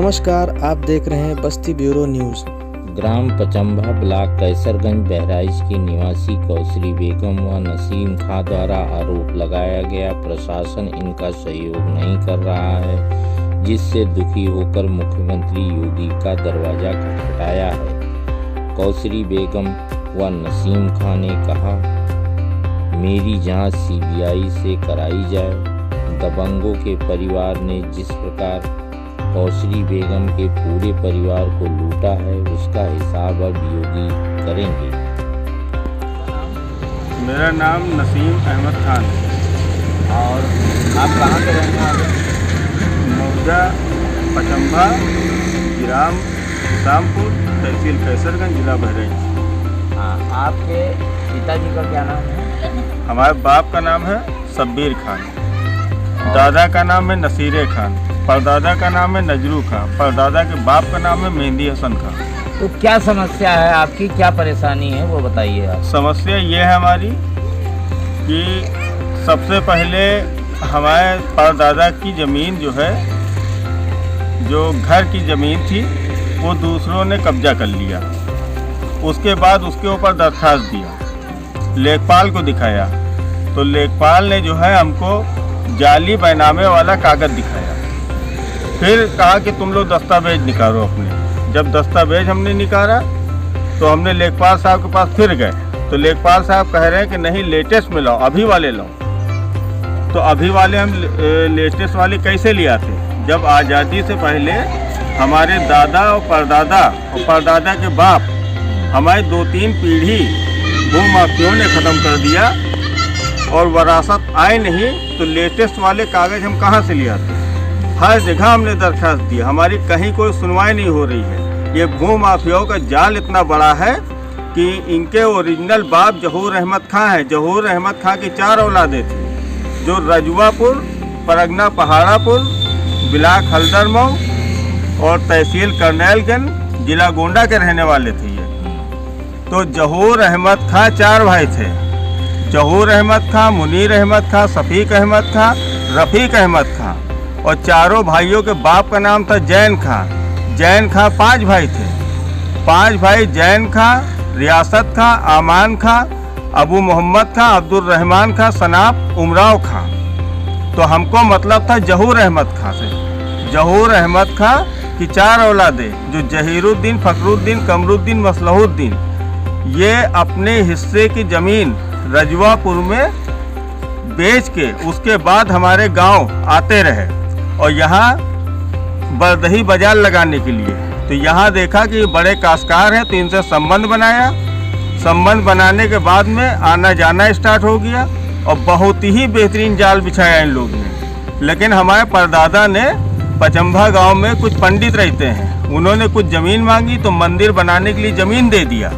नमस्कार, आप देख रहे हैं बस्ती ब्यूरो न्यूज़। ग्राम पचम्भा ब्लॉक कैसरगंज बहराइच की निवासी कौसरी बेगम व नसीम खां द्वारा आरोप लगाया गया प्रशासन इनका सहयोग नहीं कर रहा है, जिससे दुखी होकर मुख्यमंत्री योगी का दरवाजा खटखटाया है। कौसरी बेगम व नसीम खां ने कहा, मेरी जांच सीबीआई से कराई जाए। दबंगों के परिवार ने जिस प्रकार कौसरी बेगम के पूरे परिवार को लूटा है, उसका हिसाब अब योगी करेंगे। मेरा नाम नसीम अहमद खान है और आप कहाँ के रहने वाले? मौजा पचम्भा, ग्राम शामपुर, तहसील कैसरगंज, जिला बहराइच। हाँ, आपके पिताजी का क्या नाम है? हमारे बाप का नाम है शब्बीर खान, दादा का नाम है नसीरे खान, परदादा का नाम है नजरू खां, परदादा के बाप का नाम है मेहंदी हसन खां। तो क्या समस्या है आपकी, क्या परेशानी है वो बताइए आप। समस्या ये है हमारी कि सबसे पहले हमारे परदादा की ज़मीन जो है, जो घर की ज़मीन थी, वो दूसरों ने कब्जा कर लिया। उसके बाद उसके ऊपर दरख्वास्त दिया, लेखपाल को दिखाया, तो लेखपाल ने जो है हमको जाली बैनामे वाला कागज़ दिखाया। फिर कहा कि तुम लोग दस्तावेज निकालो अपने। जब दस्तावेज हमने निकाला तो हमने लेखपाल साहब के पास फिर गए, तो लेखपाल साहब कह रहे हैं कि नहीं, लेटेस्ट में लाओ, अभी वाले लाओ। तो अभी वाले हम लेटेस्ट वाले कैसे ले आते, जब आज़ादी से पहले हमारे दादा और परदादा के बाप हमारे 2-3 पीढ़ी भूमाफियों ने ख़त्म कर दिया और वरासत आए नहीं, तो लेटेस्ट वाले कागज़ हम कहाँ से ले आते। हर जगह हमने दरख्वास्त दी, हमारी कहीं कोई सुनवाई नहीं हो रही है। ये भूमाफियाओं का जाल इतना बड़ा है कि इनके ओरिजिनल बाप जहूर अहमद खां है। जहूर अहमद खां की 4 औलादें थी, जो रजुआपुर, परगना पहाड़ापुर, ब्लॉक हल्दरमऊ और तहसील करनैलगंज, जिला गोंडा के रहने वाले थे ये। तो जहूर अहमद खां 4 भाई थे, जहूर अहमद खां, मुनीर अहमद खां, शफीक अहमद खां, रफ़ीक अहमद खां, और चारों भाइयों के बाप का नाम था जैन खां। जैन खां 5 भाई थे, 5 भाई जैन खां, रियासत खां, आमान खां, अबू मोहम्मद खां, अब्दुल रहमान खां, सनाब उमराव खां। तो हमको मतलब था जहूर अहमद खां से। जहूर अहमद खां की 4 औलादें, जो जहीरुद्दीन, फखरुद्दीन, कमरुद्दीन, मसलहुद्दीन, ये अपने हिस्से की ज़मीन रजवापुर में बेच के उसके बाद हमारे गांव आते रहे और यहाँ बरदही बाजार लगाने के लिए। तो यहाँ देखा कि बड़े काश्तकार हैं, तो इनसे संबंध बनाया। संबंध बनाने के बाद में आना जाना स्टार्ट हो गया और बहुत ही बेहतरीन जाल बिछाया इन लोग ने। लेकिन हमारे परदादा ने पचम्भा गांव में कुछ पंडित रहते हैं, उन्होंने कुछ ज़मीन मांगी तो मंदिर बनाने के लिए ज़मीन दे दिया।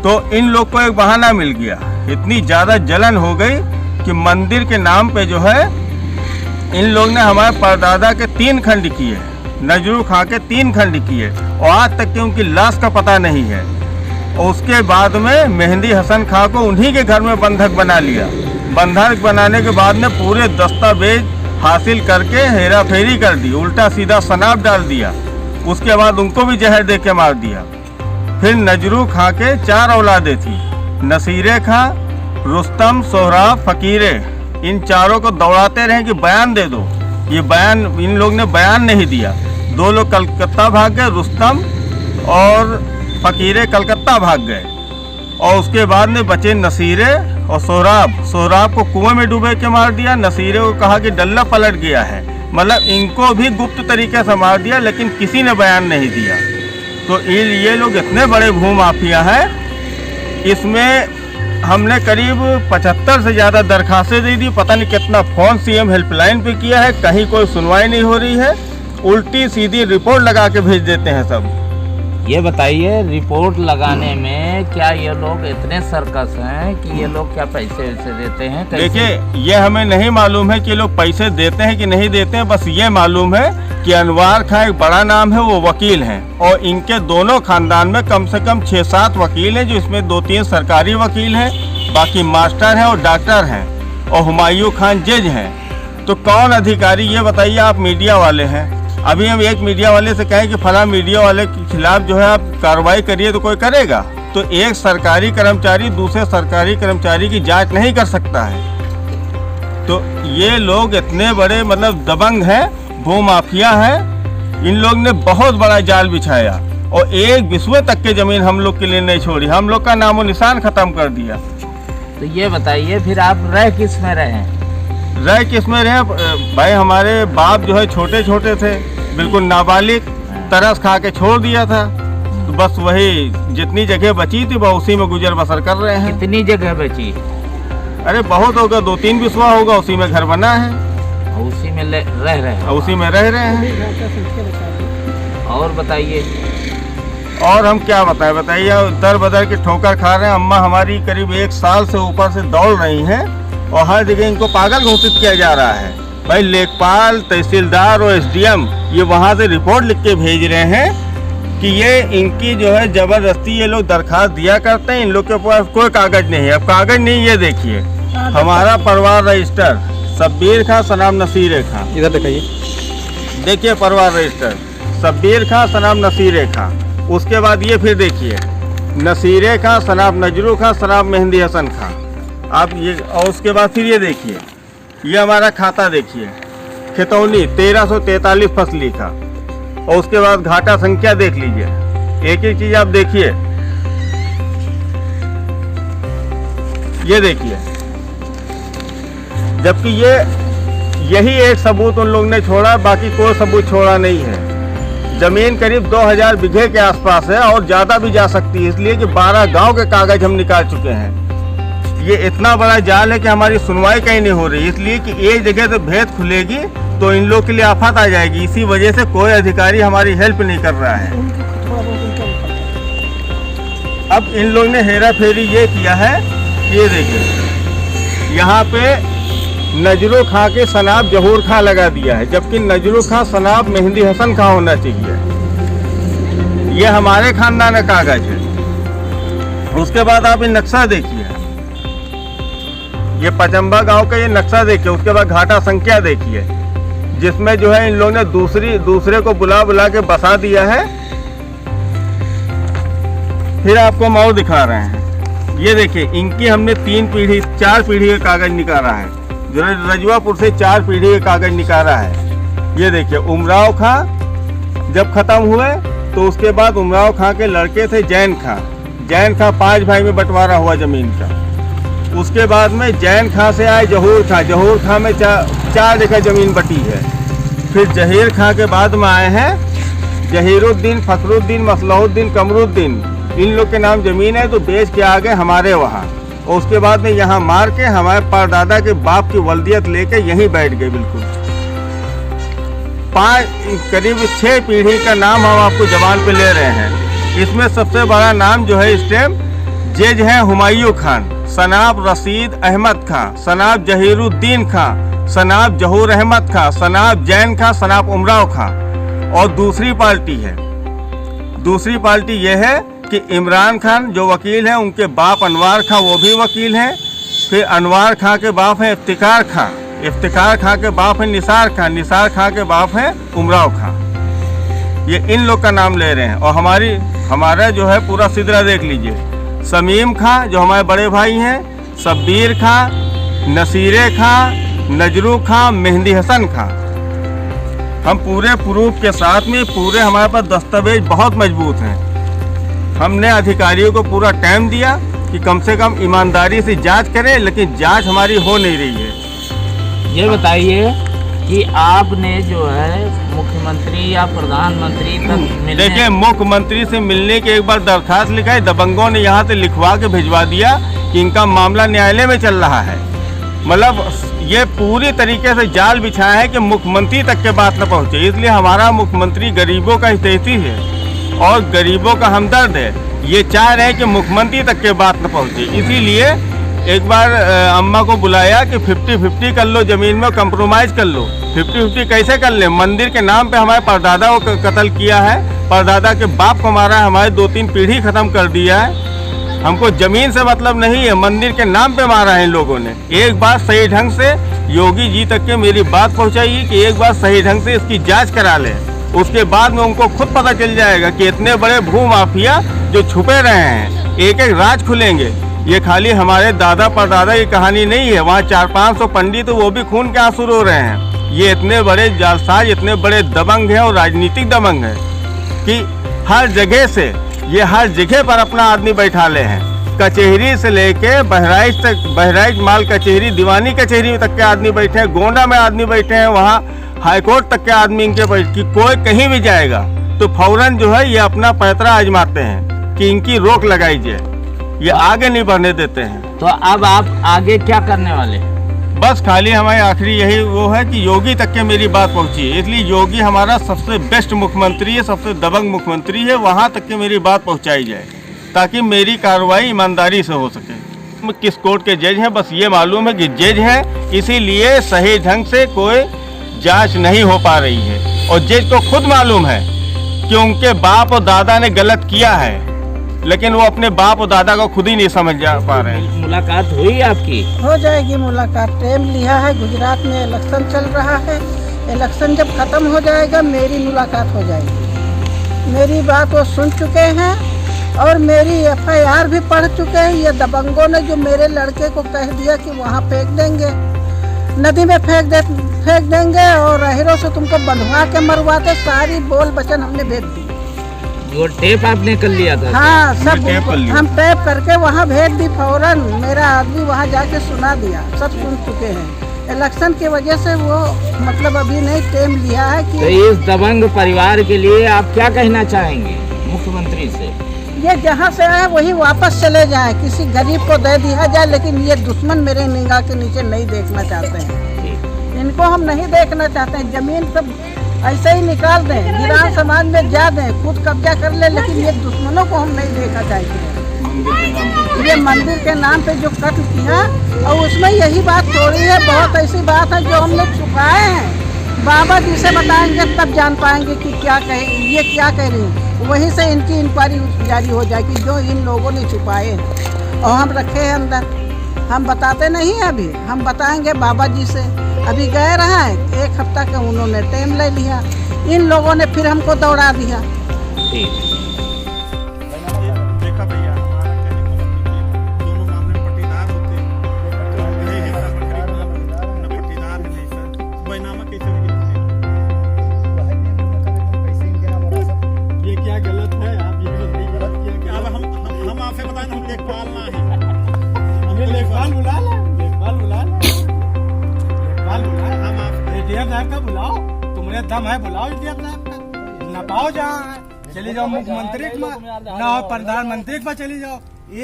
तो इन लोग को एक बहाना मिल गया, इतनी ज़्यादा जलन हो गई कि मंदिर के नाम पे जो है इन लोग ने हमारे परदादा के 3 खंड किए, नजरू खां के 3 खंड किए, और आज तक की उनकी लाश का पता नहीं है। और उसके बाद में मेहंदी हसन खां को उन्हीं के घर में बंधक बना लिया। बंधक बनाने के बाद में पूरे दस्तावेज हासिल करके हेरा फेरी कर दी, उल्टा सीधा शनाब डाल दिया। उसके बाद उनको भी जहर दे के मार दिया। फिर नजरू खां के 4 औलादें थी, नसीरे खां, रुस्तम, सोहराब, फ़कीरे। इन चारों को दौड़ाते रहे कि बयान दे दो। ये बयान इन लोग ने बयान नहीं दिया। 2 लोग कलकत्ता भाग गए, रुस्तम और फ़कीरे कलकत्ता भाग गए। और उसके बाद में बचे नसीरे और सोहराब। सोहराब को कुएं में डूबे के मार दिया। नसीरे को कहा कि डल्ला पलट गया है, मतलब इनको भी गुप्त तरीके से मार दिया, लेकिन किसी ने बयान नहीं दिया। तो ये लोग इतने बड़े भूमाफिया हैं। इसमें हमने करीब 75 से ज़्यादा दरखास्तें दे दी, पता नहीं कितना फ़ोन सीएम हेल्पलाइन पे किया है, कहीं कोई सुनवाई नहीं हो रही है। उल्टी सीधी रिपोर्ट लगा के भेज देते हैं सब। ये बताइए, रिपोर्ट लगाने में क्या ये लोग इतने सर्कस हैं कि ये लोग क्या पैसे वैसे देते हैं? देखिए, ये हमें नहीं मालूम है कि ये लोग पैसे देते हैं कि नहीं देते हैं। बस ये मालूम है कि अनवार खां एक बड़ा नाम है, वो वकील हैं, और इनके दोनों खानदान में कम से कम 6-7 वकील हैं, जो इसमें 2-3 सरकारी वकील हैं, बाकी मास्टर हैं और डॉक्टर हैं, और हुमायूं खान जज हैं। तो कौन अधिकारी, ये बताइए आप, मीडिया वाले हैं। अभी हम एक मीडिया वाले से कहें कि फला मीडिया वाले के खिलाफ जो है आप कार्रवाई करिए तो कोई करेगा? तो एक सरकारी कर्मचारी दूसरे सरकारी कर्मचारी की जांच नहीं कर सकता है। तो ये लोग इतने बड़े मतलब दबंग हैं, भूमाफिया हैं। इन लोग ने बहुत बड़ा जाल बिछाया और एक बिस्वे तक के ज़मीन हम लोग के लिए नहीं छोड़ी, हम लोग का नामो निशान ख़त्म कर दिया। तो ये बताइए फिर आप रह किस में रहे? रह किस में रहे भाई? हमारे बाप जो है छोटे छोटे थे, बिल्कुल नाबालिग, तरस खा के छोड़ दिया था। तो बस वही जितनी जगह बची थी वह उसी में गुजर बसर कर रहे हैं। कितनी जगह बची? अरे बहुत होगा, 2-3 बिस्वा होगा, उसी में घर बना है, उसी में रह रहे हैं। उसी में रह रहे हैं। और बताइए। और हम क्या बताएं? बताइए, दर बदर के ठोकर खा रहे हैं। अम्मा हमारी करीब 1 साल से ऊपर से दौड़ रही हैं और हर जगह इनको पागल घोषित किया जा रहा है। भाई लेखपाल, तहसीलदार और SDM ये वहाँ से रिपोर्ट लिख के भेज रहे हैं कि ये इनकी जो है ज़बरदस्ती ये लोग दरखास्त दिया करते हैं, इन लोग के पास कोई कागज़ नहीं है। अब कागज़ नहीं, ये देखिए हमारा परिवार रजिस्टर, शब्बीर खां सनाम नसीर खां, इधर दिखाइए, देखिए परिवार रजिस्टर, शब्बीर खां सनाम नसीर खां। उसके बाद ये फिर देखिए नसीर खां सनाब नजरू खां सनाब मेहंदी हसन खां। आप ये, और उसके बाद फिर ये देखिए, ये हमारा खाता देखिए, खितौनी 1343 फसली का। और उसके बाद घाटा संख्या देख लीजिए, एक एक चीज़ आप देखिए, ये देखिए। जबकि यही एक सबूत उन लोग ने छोड़ा, बाकी कोई सबूत छोड़ा नहीं है। ज़मीन करीब 2000 बीघे के आसपास है और ज़्यादा भी जा सकती है, इसलिए कि 12 गांव के कागज़ हम निकाल चुके हैं। ये इतना बड़ा जाल है कि हमारी सुनवाई कहीं नहीं हो रही, इसलिए कि एक जगह से भेद खुलेगी तो इन लोग के लिए आफत आ जाएगी। इसी वजह से कोई अधिकारी हमारी हेल्प नहीं कर रहा है। अब इन लोग ने हेरा फेरी ये किया है, ये देखिए यहाँ पे नजरू खां के सनाब जहूर खां लगा दिया है, जबकि नजरू खां सनाब मेहंदी हसन खां होना चाहिए। ये हमारे खानदान का कागज है। उसके बाद आप ये नक्शा देखिए, ये पचम्बा गांव का ये नक्शा देखिए। उसके बाद घाटा संख्या देखिए, जिसमें जो है इन लोगों ने दूसरे को बुला बुला के बसा दिया है। फिर आपको हम और दिखा रहे हैं, ये देखिए इनकी हमने 4 पीढ़ी का कागज निकाला है। रजवापुर से 4 पीढ़ी का कागज निकाला है। ये देखिए उमराव खां जब खत्म हुए तो उसके बाद उमराव खां के लड़के थे जैन खां। 5 भाई में बंटवारा हुआ जमीन का। उसके बाद में जैन खां से आए जहूर खां में 4 जगह जमीन बटी है। फिर जहीर खां के बाद में आए हैं जहीरुद्दीन, फखरुद्दीन, मसलहुद्दीन, कमरुद्दीन। इन लोग के नाम जमीन है तो बेच के आ गए हमारे वहाँ। और उसके बाद में यहाँ मार के हमारे परदादा के बाप की वल्दियत लेके यहीं बैठ गए। बिल्कुल करीब 6 पीढ़ी का नाम हम आपको जबान पे ले रहे हैं। इसमें सबसे बड़ा नाम जो है इस टाइम जज है हुमायूं खान, सनाब रशीद अहमद खां, सनाब जहीरुद्दीन खां, सनाब जहूर अहमद खां, सनाब जैन खां, सनाब उमराव खां। और दूसरी पार्टी यह है कि इमरान खान जो वकील हैं, उनके बाप अनवार खां वो भी वकील हैं। फिर अनवार खां के बाप हैं इफ्तिखार खां के बाप हैं निसार खां के बाप हैं उमराव खां। ये इन लोग का नाम ले रहे हैं। और हमारा जो है पूरा सिदरा देख लीजिए, समीम खां जो हमारे बड़े भाई हैं, शब्बीर खां, नसीरे खां, नजरू खां, मेहंदी हसन खां। हम पूरे प्रूफ के साथ में पूरे हमारे पास दस्तावेज बहुत मजबूत हैं। हमने अधिकारियों को पूरा टाइम दिया कि कम से कम ईमानदारी से जांच करें, लेकिन जांच हमारी हो नहीं रही है। ये बताइए कि आपने जो है मुख्यमंत्री या प्रधानमंत्री तक मिलने, देखिए मुख्यमंत्री से मिलने की एक बार दरखास्त लिखाई, दबंगों ने यहाँ से लिखवा के भिजवा दिया कि इनका मामला न्यायालय में चल रहा है। मतलब ये पूरी तरीके से जाल बिछाया है कि मुख्यमंत्री तक के बात न पहुँचे। इसलिए हमारा मुख्यमंत्री गरीबों का हितैषी है और गरीबों का हमदर्द है। ये चाह रहे हैं कि मुख्यमंत्री तक के बात न पहुँचे। इसीलिए एक बार अम्मा को बुलाया कि 50-50 कर लो, ज़मीन में कंप्रोमाइज़ कर लो। 50-50 कैसे कर ले? मंदिर के नाम पे हमारे परदादा को कत्ल किया है, परदादा के बाप को मारा है, हमारे 2-3 पीढ़ी ख़त्म कर दिया है। हमको ज़मीन से मतलब नहीं है, मंदिर के नाम पे मारा है इन लोगों ने। एक बार सही ढंग से योगी जी तक के मेरी बात पहुँचाइए कि एक बार सही ढंग से इसकी जाँच करा लें। उसके बाद में उनको खुद पता चल जाएगा कि इतने बड़े भू माफिया जो छुपे रहे हैं, एक एक राज खुलेंगे। ये खाली हमारे दादा परदादा की कहानी नहीं है, वहाँ 400-500 पंडित वो भी खून के आंसू रो रहे हैं। ये इतने बड़े जालसाज, इतने बड़े दबंग हैं और राजनीतिक दबंग हैं कि हर जगह से ये हर जगह पर अपना आदमी बैठा ले हैं। कचहरी से लेके बहराइच तक, बहराइच माल कचहरी, दीवानी कचहरी तक के आदमी बैठे हैं, गोंडा में आदमी बैठे हैं, वहाँ हाईकोर्ट तक के आदमी इनके बैठ कि कोई कहीं भी जाएगा तो फौरन जो है ये अपना पैतरा आजमाते हैं कि इनकी रोक लगाई जाए, ये आगे नहीं बढ़ने देते हैं। तो अब आप आगे क्या करने वाले हैं? बस खाली हमारी आखिरी यही वो है कि योगी तक के मेरी बात पहुंची है, इसलिए योगी हमारा सबसे बेस्ट मुख्यमंत्री है, सबसे दबंग मुख्यमंत्री है, वहाँ तक के मेरी बात पहुंचाई जाए ताकि मेरी कार्रवाई ईमानदारी से हो सके। किस कोर्ट के जज हैं बस ये मालूम है कि जज हैं, इसीलिए सही ढंग से कोई जांच नहीं हो पा रही है। और जज को खुद मालूम है कि उनके बाप और दादा ने गलत किया है, लेकिन वो अपने बाप और दादा को खुद ही नहीं समझ पा रहे हैं। मुलाकात हुई आपकी? हो जाएगी मुलाकात, टाइम लिया है। गुजरात में इलेक्शन चल रहा है, इलेक्शन जब खत्म हो जाएगा मेरी मुलाकात हो जाएगी। मेरी बात वो सुन चुके हैं और मेरी FIR भी पढ़ चुके हैं। ये दबंगों ने जो मेरे लड़के को कह दिया कि वहाँ फेंक देंगे, नदी में फेंक देंगे और अहिरों से तुमको बंधवा के मरवाते, सारी बोल बचन हमने भेज दी। वो टेप आपने कर लिया था? हाँ, सब हम टैप करके वहाँ भेज दी फौरन। मेरा आदमी वहाँ जाके सुना दिया, सब सुन चुके हैं। इलेक्शन की वजह से वो मतलब अभी नहीं टाइम लिया है कि। तो इस दबंग परिवार के लिए आप क्या कहना चाहेंगे मुख्यमंत्री से? ये जहाँ से आए वही वापस चले जाएं, किसी गरीब को दे दिया जाए, लेकिन ये दुश्मन मेरे निगाह के नीचे नहीं देखना चाहते हैं। इनको हम नहीं देखना चाहते हैं। जमीन सब ऐसे ही निकाल दें, गिरान समाज में जा दें, खुद कब्जा कर ले, लेकिन ये दुश्मनों को हम नहीं देखना चाहते। ये मंदिर के नाम पे जो कत्ल किया और उसमें यही बात थोड़ी है, बहुत ऐसी बात है जो हमने छुपाए हैं। बाबा जी से बताएंगे तब जान पाएंगे कि क्या कहे, ये क्या कह रही है। वहीं से इनकी इंक्वायरी जारी हो जाएगी जो इन लोगों ने छुपाए और हम रखे हैं अंदर। हम बताते नहीं हैं, अभी हम बताएंगे बाबा जी से। अभी गए रहा है, 1 हफ्ता का उन्होंने टाइम ले लिया, इन लोगों ने फिर हमको दौड़ा दिया। देखा भैया, हमारा कहने का मतलब कि दोनों मामले में पट्टीदार होते हैं, पट्टीदार नहीं सर, बैनामा कैसे ये क्या गलत है? आप ये गलत किया। अब हम आपसे बताएं, हम लेखपाल ना है, हमें लेखपाल बुला ला, हम आप ADM साहब का बुलाओ, तुम्हारे दम है बुलाओ ADM साहब का, ना पाओ जहाँ है चली जाओ मुख्यमंत्री के पास, ना हो प्रधानमंत्री के पास चली जाओ।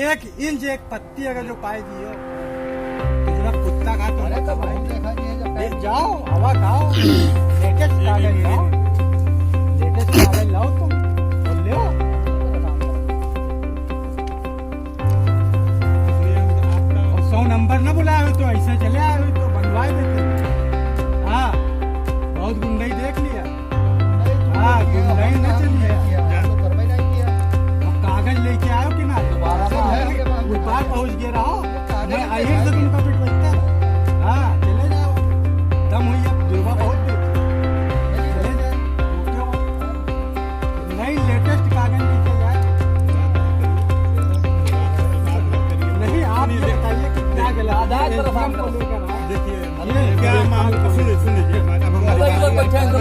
1 इंच 1 पत्ती अगर जो पाएगी हो तो कुत्ता खा तो जाओ, हवा खाओ, लेटेस्ट कागज लाओ, लेटेस्ट कागज लाओ, तुम बोल लो। 100 नंबर न बुलाए हो तो ऐसे चले आए हो तो बनवाए देते। हाँ, बहुत गुंडाई देख लिया। हाँ, गुंडाई न चलिए, कागज लेके आओ कि ना दोबारा ऊपर पहुँच गए रहो, मैं अहिर से तुमका पिट बचता। हाँ, चले जाओ, दम हुई अब दुर्गा बहुत देती, चले जाओ, नहीं लेटेस्ट कागज लेके जाए। नहीं, आप ये बताइए कि क्या गलत है। देखिए क्या मामला, सुनिए अब हम